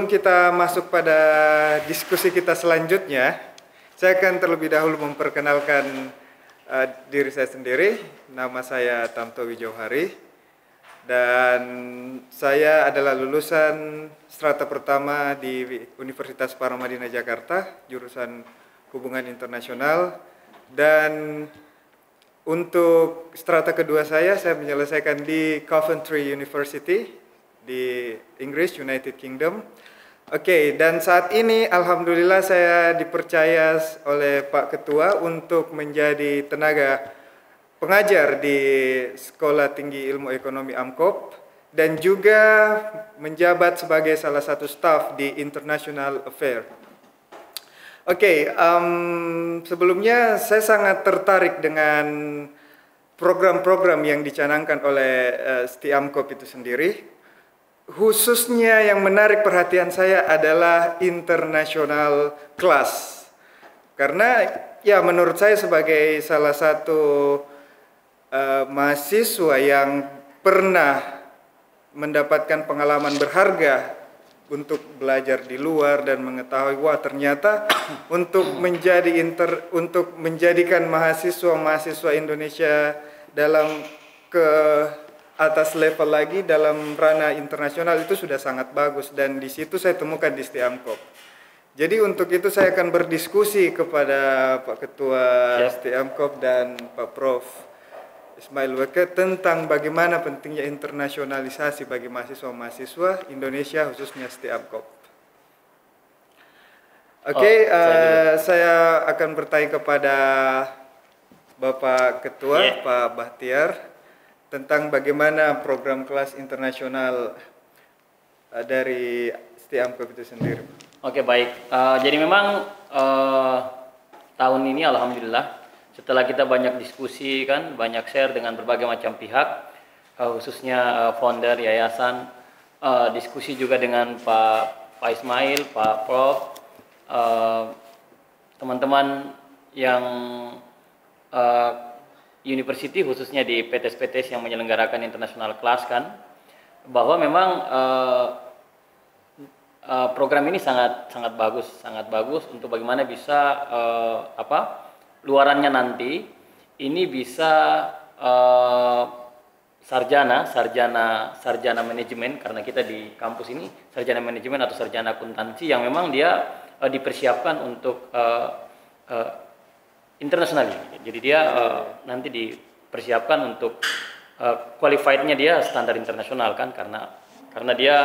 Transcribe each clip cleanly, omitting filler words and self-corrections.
sebelum kita masuk pada diskusi kita selanjutnya, saya akan terlebih dahulu memperkenalkan diri saya sendiri. Nama saya Tamtowi Jauhari dan saya adalah lulusan strata pertama di Universitas Paramadina Jakarta, jurusan Hubungan Internasional, dan untuk strata kedua saya menyelesaikan di Coventry University di Inggris, United Kingdom. Oke, dan saat ini alhamdulillah saya dipercaya oleh Pak Ketua untuk menjadi tenaga pengajar di Sekolah Tinggi Ilmu Ekonomi AMKOP dan juga menjabat sebagai salah satu staf di International Affairs. Oke, sebelumnya saya sangat tertarik dengan program-program yang dicanangkan oleh STI-AMKOP itu sendiri. Khususnya yang menarik perhatian saya adalah international class. Karena ya menurut saya sebagai salah satu mahasiswa yang pernah mendapatkan pengalaman berharga untuk belajar di luar dan mengetahui wah ternyata untuk menjadikan mahasiswa Indonesia dalam atas level lagi dalam ranah internasional itu sudah sangat bagus, dan di situ saya temukan di STI-AMKOP. Jadi untuk itu saya akan berdiskusi kepada Pak Ketua STI-AMKOP dan Pak Prof. Ismail Weke tentang bagaimana pentingnya internasionalisasi bagi mahasiswa-mahasiswa Indonesia khususnya STI-AMKOP. Oke, saya akan bertanya kepada Bapak Ketua, Pak Bahtiar, tentang bagaimana program kelas internasional dari STI-AMKOP itu sendiri. Oke, baik. Jadi memang tahun ini alhamdulillah setelah kita banyak diskusi kan, banyak share dengan berbagai macam pihak, khususnya founder yayasan, diskusi juga dengan Pak Ismail, Pak Prof, teman-teman yang university khususnya di PTS-PTS yang menyelenggarakan international class kan, bahwa memang program ini sangat bagus untuk bagaimana bisa luarannya nanti ini bisa sarjana manajemen, karena kita di kampus ini sarjana manajemen atau sarjana akuntansi yang memang dia dipersiapkan untuk internasional. Jadi dia nanti dipersiapkan untuk qualified-nya dia standar internasional kan, karena dia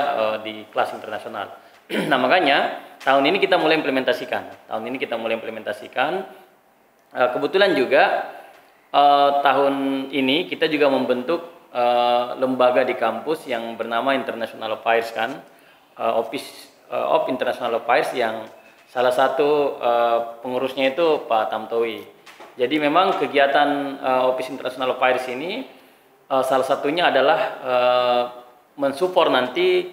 di kelas internasional. Nah, makanya tahun ini kita mulai implementasikan. Kebetulan juga tahun ini kita juga membentuk lembaga di kampus yang bernama International Affairs kan, Office of International Affairs, yang salah satu pengurusnya itu Pak Tamtowi. Jadi memang kegiatan Office International Affairs ini salah satunya adalah mensupport nanti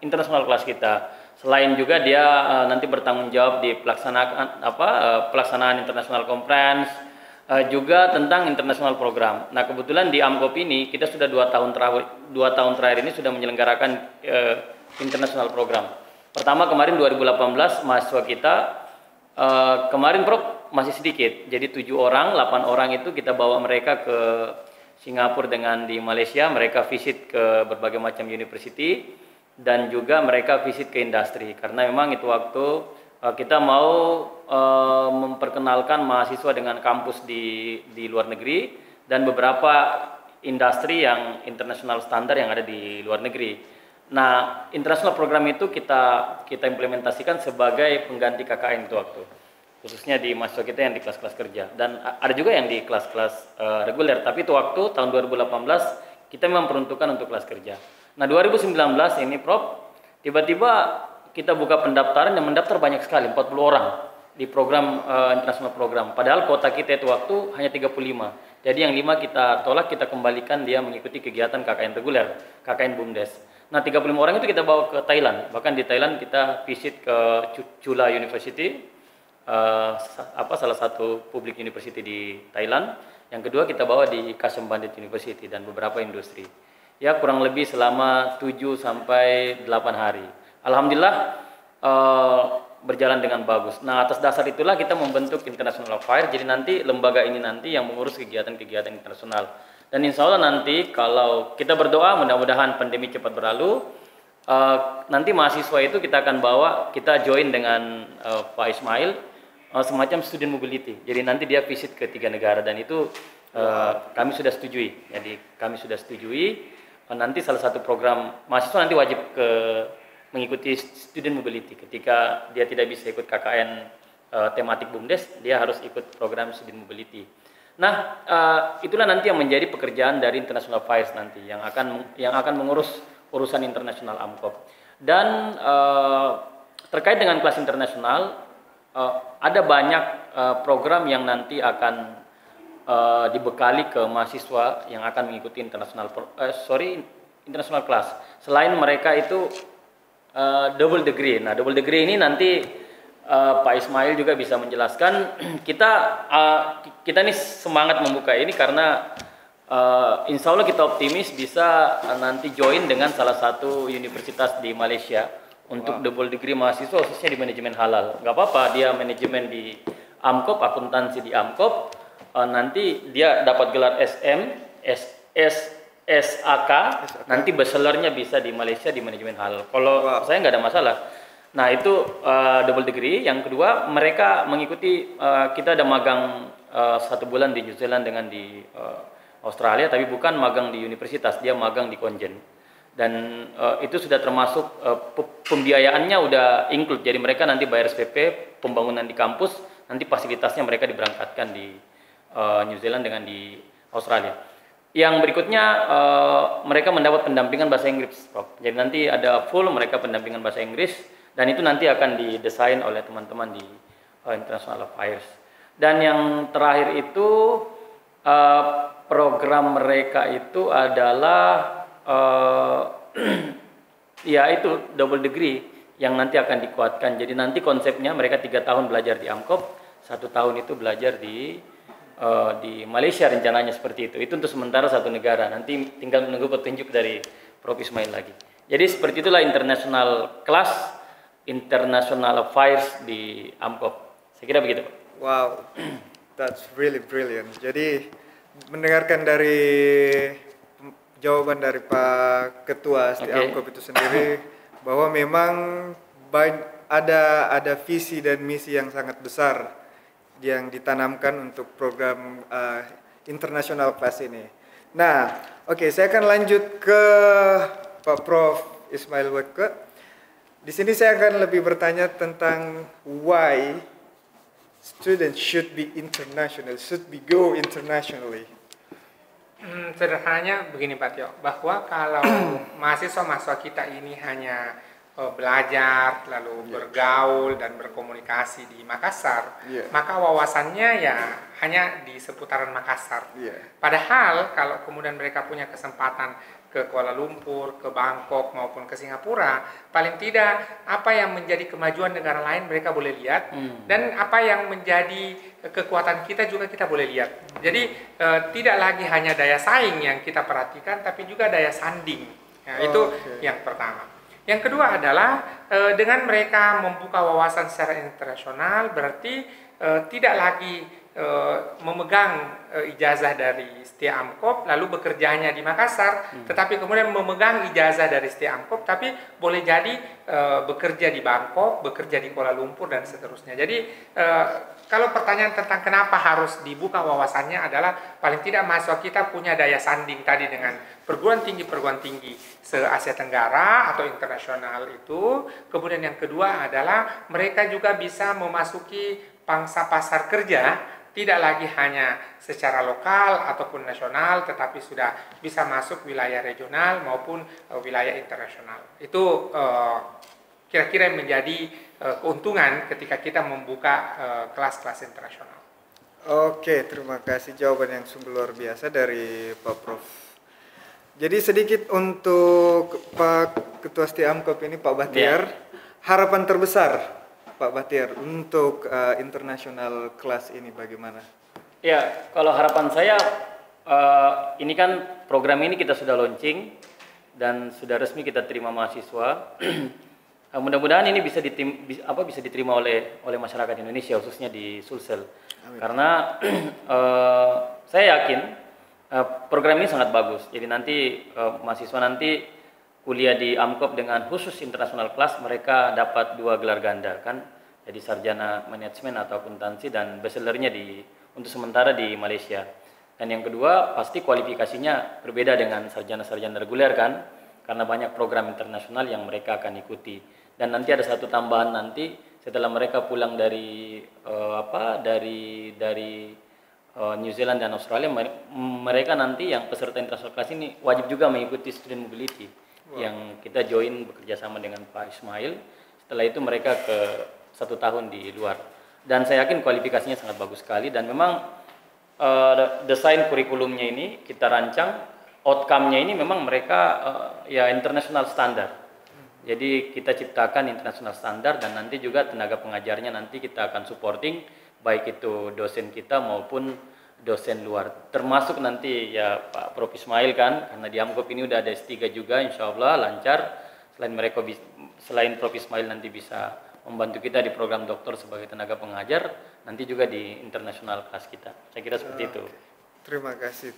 international class kita. Selain juga dia nanti bertanggung jawab di pelaksanaan international conference, juga tentang international program. Nah, kebetulan di AMKOP ini kita sudah 2 tahun terakhir ini sudah menyelenggarakan international program. Pertama kemarin 2018 mahasiswa kita, kemarin Prof masih sedikit, jadi 7 orang, 8 orang itu kita bawa mereka ke Singapura dengan di Malaysia, mereka visit ke berbagai macam university dan juga mereka visit ke industri, karena memang itu waktu kita mau memperkenalkan mahasiswa dengan kampus di luar negeri dan beberapa industri yang international standar yang ada di luar negeri. Nah, international program itu kita implementasikan sebagai pengganti KKN itu waktu, khususnya di mahasiswa kita yang di kelas-kelas kerja, dan ada juga yang di kelas-kelas reguler, tapi itu waktu tahun 2018 kita memang peruntukan untuk kelas kerja. Nah, 2019 ini Prof, tiba-tiba kita buka pendaftaran yang mendaftar banyak sekali, 40 orang di program international program, padahal kuota kita itu waktu hanya 35. Jadi yang 5 kita tolak, kita kembalikan dia mengikuti kegiatan KKN reguler, KKN BUMDes. Nah, 35 orang itu kita bawa ke Thailand. Bahkan di Thailand kita visit ke Chula University, salah satu public university di Thailand. Yang kedua kita bawa di Kasem Bandit University dan beberapa industri. Ya, kurang lebih selama 7 sampai 8 hari. Alhamdulillah berjalan dengan bagus. Nah, atas dasar itulah kita membentuk International Affairs. Jadi nanti lembaga ini nanti yang mengurus kegiatan-kegiatan internasional. Dan insya Allah nanti kalau kita berdoa mudah-mudahan pandemi cepat berlalu, nanti mahasiswa itu kita akan bawa, kita join dengan Pak Ismail semacam student mobility. Jadi nanti dia visit ke 3 negara dan itu kami sudah setujui. Jadi kami sudah setujui nanti salah satu program mahasiswa nanti wajib mengikuti student mobility. Ketika dia tidak bisa ikut KKN tematik BUMDes, dia harus ikut program student mobility. Nah, itulah nanti yang menjadi pekerjaan dari International Affairs nanti yang akan mengurus urusan internasional AMKOP. Dan terkait dengan kelas internasional, ada banyak program yang nanti akan dibekali ke mahasiswa yang akan mengikuti international class. Selain mereka itu double degree. Nah, double degree ini nanti Pak Ismail juga bisa menjelaskan. Kita nih semangat membuka ini karena insya Allah kita optimis bisa nanti join dengan salah satu universitas di Malaysia untuk double degree mahasiswa khususnya di manajemen halal. Nggak apa-apa dia manajemen di AMKOP, akuntansi di AMKOP, nanti dia dapat gelar SM, SAK, nanti bachelornya bisa di Malaysia di manajemen halal. Kalau saya nggak ada masalah. Nah itu double degree. Yang kedua mereka mengikuti kita ada magang 1 bulan di New Zealand dengan di Australia, tapi bukan magang di universitas, dia magang di Konjen. Dan itu sudah termasuk pembiayaannya udah include. Jadi mereka nanti bayar SPP, pembangunan di kampus, nanti fasilitasnya mereka diberangkatkan di New Zealand dengan di Australia. Yang berikutnya mereka mendapat pendampingan bahasa Inggris, Prof. Jadi nanti ada full mereka pendampingan bahasa Inggris dan itu nanti akan didesain oleh teman-teman di International Affairs. Dan yang terakhir itu program mereka itu adalah ya itu double degree yang nanti akan dikuatkan. Jadi nanti konsepnya mereka 3 tahun belajar di AMKOP, 1 tahun itu belajar di Malaysia rencananya seperti itu. Itu untuk sementara 1 negara. Nanti tinggal menunggu petunjuk dari Prof Ismail lagi. Jadi seperti itulah international class, international affairs di AMKOP. Saya kira begitu, Pak. Wow, that's really brilliant. Jadi mendengarkan dari jawaban dari Pak Ketua ST AMKOP itu sendiri bahwa memang ada visi dan misi yang sangat besar yang ditanamkan untuk program international class ini. Nah, saya akan lanjut ke Pak Prof Ismail Weke. Di sini saya akan lebih bertanya tentang why students should be international, should be go internationally. Sederhananya begini Pak Tio, bahwa kalau mahasiswa-mahasiswa kita ini hanya belajar, lalu bergaul dan berkomunikasi di Makassar, maka wawasannya ya hanya di seputaran Makassar. Padahal kalau kemudian mereka punya kesempatan ke Kuala Lumpur, ke Bangkok maupun ke Singapura, paling tidak apa yang menjadi kemajuan negara lain mereka boleh lihat, dan apa yang menjadi kekuatan kita juga kita boleh lihat. Jadi tidak lagi hanya daya saing yang kita perhatikan, tapi juga daya sanding. Itu yang pertama. Yang kedua adalah dengan mereka membuka wawasan secara internasional, berarti tidak lagi memegang ijazah dari ST AMKOP lalu bekerjanya di Makassar, tetapi kemudian memegang ijazah dari ST AMKOP tapi boleh jadi bekerja di Bangkok, bekerja di Kuala Lumpur dan seterusnya. Jadi kalau pertanyaan tentang kenapa harus dibuka wawasannya adalah paling tidak mahasiswa kita punya daya sanding tadi dengan perguruan tinggi se-Asia Tenggara atau internasional itu. Kemudian yang kedua adalah mereka juga bisa memasuki pangsa pasar kerja, tidak lagi hanya secara lokal ataupun nasional, tetapi sudah bisa masuk wilayah regional maupun wilayah internasional. Itu kira-kira yang menjadi keuntungan ketika kita membuka kelas-kelas internasional. Oke, terima kasih jawaban yang sungguh luar biasa dari Pak Prof. Jadi sedikit untuk Pak Ketua ST AMKOP ini, Pak Bahtiar, harapan terbesar Pak Bahtiar untuk international class ini bagaimana? Ya, kalau harapan saya ini kan program ini kita sudah launching dan sudah resmi kita terima mahasiswa. Mudah-mudahan ini bisa bisa diterima oleh masyarakat Indonesia, khususnya di Sulsel. Amin. Karena saya yakin program ini sangat bagus. Jadi nanti mahasiswa nanti kuliah di Amkop dengan khusus international class, mereka dapat 2 gelar ganda kan. Jadi sarjana manajemen atau akuntansi dan bachelornya untuk sementara di Malaysia. Dan yang kedua pasti kualifikasinya berbeda dengan sarjana-sarjana reguler kan, karena banyak program internasional yang mereka akan ikuti. Dan nanti ada satu tambahan nanti setelah mereka pulang dari New Zealand dan Australia, mereka nanti yang peserta international class ini wajib juga mengikuti student mobility. Wow. Yang kita join bekerja sama dengan Pak Ismail. Setelah itu mereka ke 1 tahun di luar. Dan saya yakin kualifikasinya sangat bagus sekali, dan memang desain kurikulumnya ini kita rancang, outcome-nya ini memang mereka ya international standard. Jadi kita ciptakan international standard, dan nanti juga tenaga pengajarnya nanti kita akan supporting, baik itu dosen kita maupun dosen luar. Termasuk nanti ya Pak Prof Ismail kan, karena di Amkop ini udah ada S3 juga, insya Allah lancar. Selain Prof Ismail nanti bisa membantu kita di program doktor sebagai tenaga pengajar, nanti juga di international class kita. Saya kira seperti itu. Terima kasih.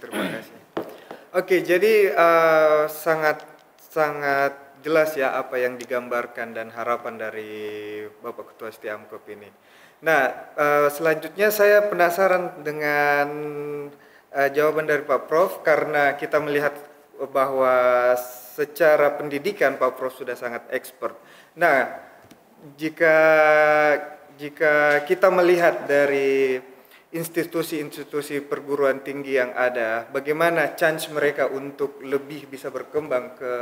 Oke, jadi sangat jelas ya apa yang digambarkan dan harapan dari Bapak Ketua ST Amkop ini. Nah, selanjutnya saya penasaran dengan jawaban dari Pak Prof, karena kita melihat bahwa secara pendidikan Pak Prof sudah sangat expert. Nah, jika kita melihat dari institusi-institusi perguruan tinggi yang ada, bagaimana chance mereka untuk lebih bisa berkembang ke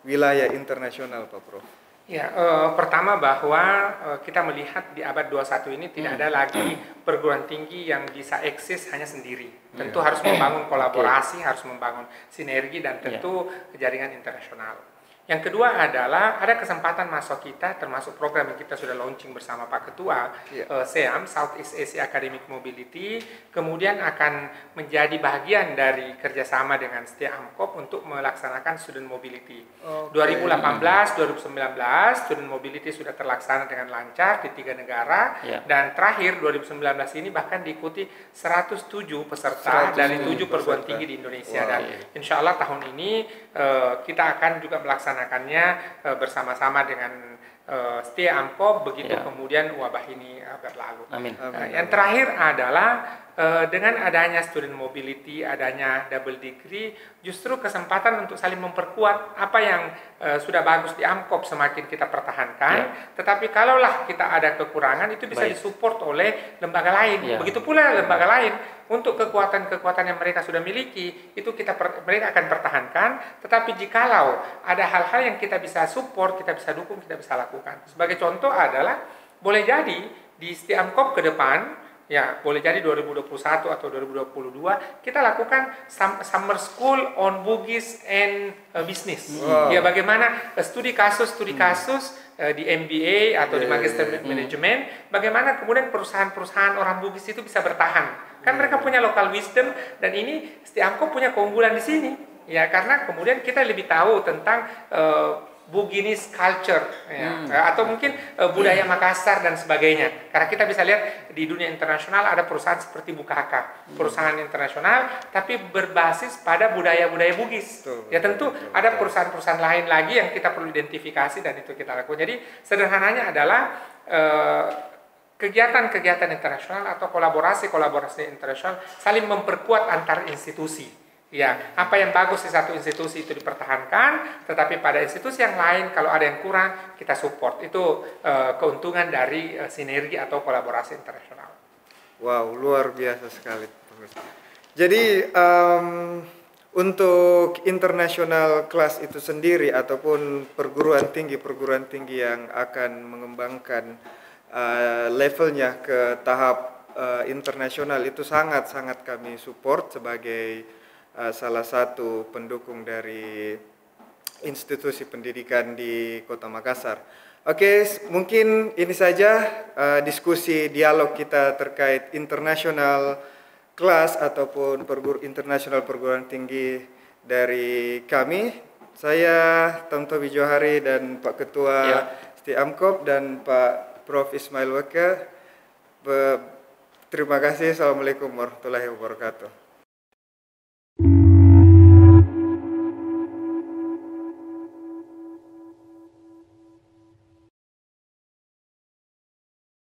wilayah internasional, Pak Prof? Ya, pertama bahwa kita melihat di abad 21 ini tidak ada lagi perguruan tinggi yang bisa eksis hanya sendiri. Tentu harus membangun kolaborasi, harus membangun sinergi, dan tentu jaringan internasional. Yang kedua adalah ada kesempatan masuk kita, termasuk program yang kita sudah launching bersama Pak Ketua, SEAM, Southeast Asia Academic Mobility, kemudian akan menjadi bagian dari kerjasama dengan ST Amkop untuk melaksanakan student mobility. 2018-2019 student mobility sudah terlaksana dengan lancar di 3 negara, dan terakhir 2019 ini bahkan diikuti 107 peserta dari 7 perguruan tinggi di Indonesia. Dan insya Allah tahun ini kita akan juga melaksanakannya bersama-sama dengan ST Amkop begitu kemudian wabah ini berlalu. Amin. Yang terakhir adalah dengan adanya student mobility, adanya double degree, justru kesempatan untuk saling memperkuat apa yang sudah bagus di Amkop semakin kita pertahankan. Tetapi kalaulah kita ada kekurangan, itu bisa disupport oleh lembaga lain. Begitu pula lembaga lain untuk kekuatan-kekuatan yang mereka sudah miliki, itu mereka akan pertahankan. Tetapi jikalau ada hal-hal yang kita bisa support, kita bisa dukung, kita bisa lakukan. Sebagai contoh adalah boleh jadi di ST Amkop ke depan, ya boleh jadi 2021 atau 2022 kita lakukan summer school on Bugis and business. Ya, bagaimana studi kasus di MBA atau di Magister Management, bagaimana kemudian perusahaan-perusahaan orang Bugis itu bisa bertahan. Kan mereka punya local wisdom, dan ini ST Amkop punya keunggulan di sini. Ya, karena kemudian kita lebih tahu tentang Buginese culture, atau mungkin budaya Makassar dan sebagainya. Karena kita bisa lihat di dunia internasional ada perusahaan seperti Bukaka, perusahaan internasional tapi berbasis pada budaya-budaya Bugis. Ya tentu ada perusahaan-perusahaan lain lagi yang kita perlu identifikasi, dan itu kita lakukan. Jadi sederhananya adalah kegiatan-kegiatan internasional atau kolaborasi internasional saling memperkuat antar institusi. Ya, apa yang bagus di satu institusi itu dipertahankan, tetapi pada institusi yang lain kalau ada yang kurang kita support. Itu keuntungan dari sinergi atau kolaborasi internasional. Wow, luar biasa sekali. Jadi untuk international class itu sendiri ataupun perguruan tinggi yang akan mengembangkan levelnya ke tahap internasional, itu sangat-sangat kami support sebagai salah satu pendukung dari institusi pendidikan di Kota Makassar. Oke, mungkin ini saja diskusi dialog kita terkait international class ataupun international perguruan tinggi dari kami. Saya Tamto Wijohari dan Pak Ketua Stiamkop dan Pak Prof. Ismail Weke. Terima kasih. Assalamualaikum warahmatullahi wabarakatuh.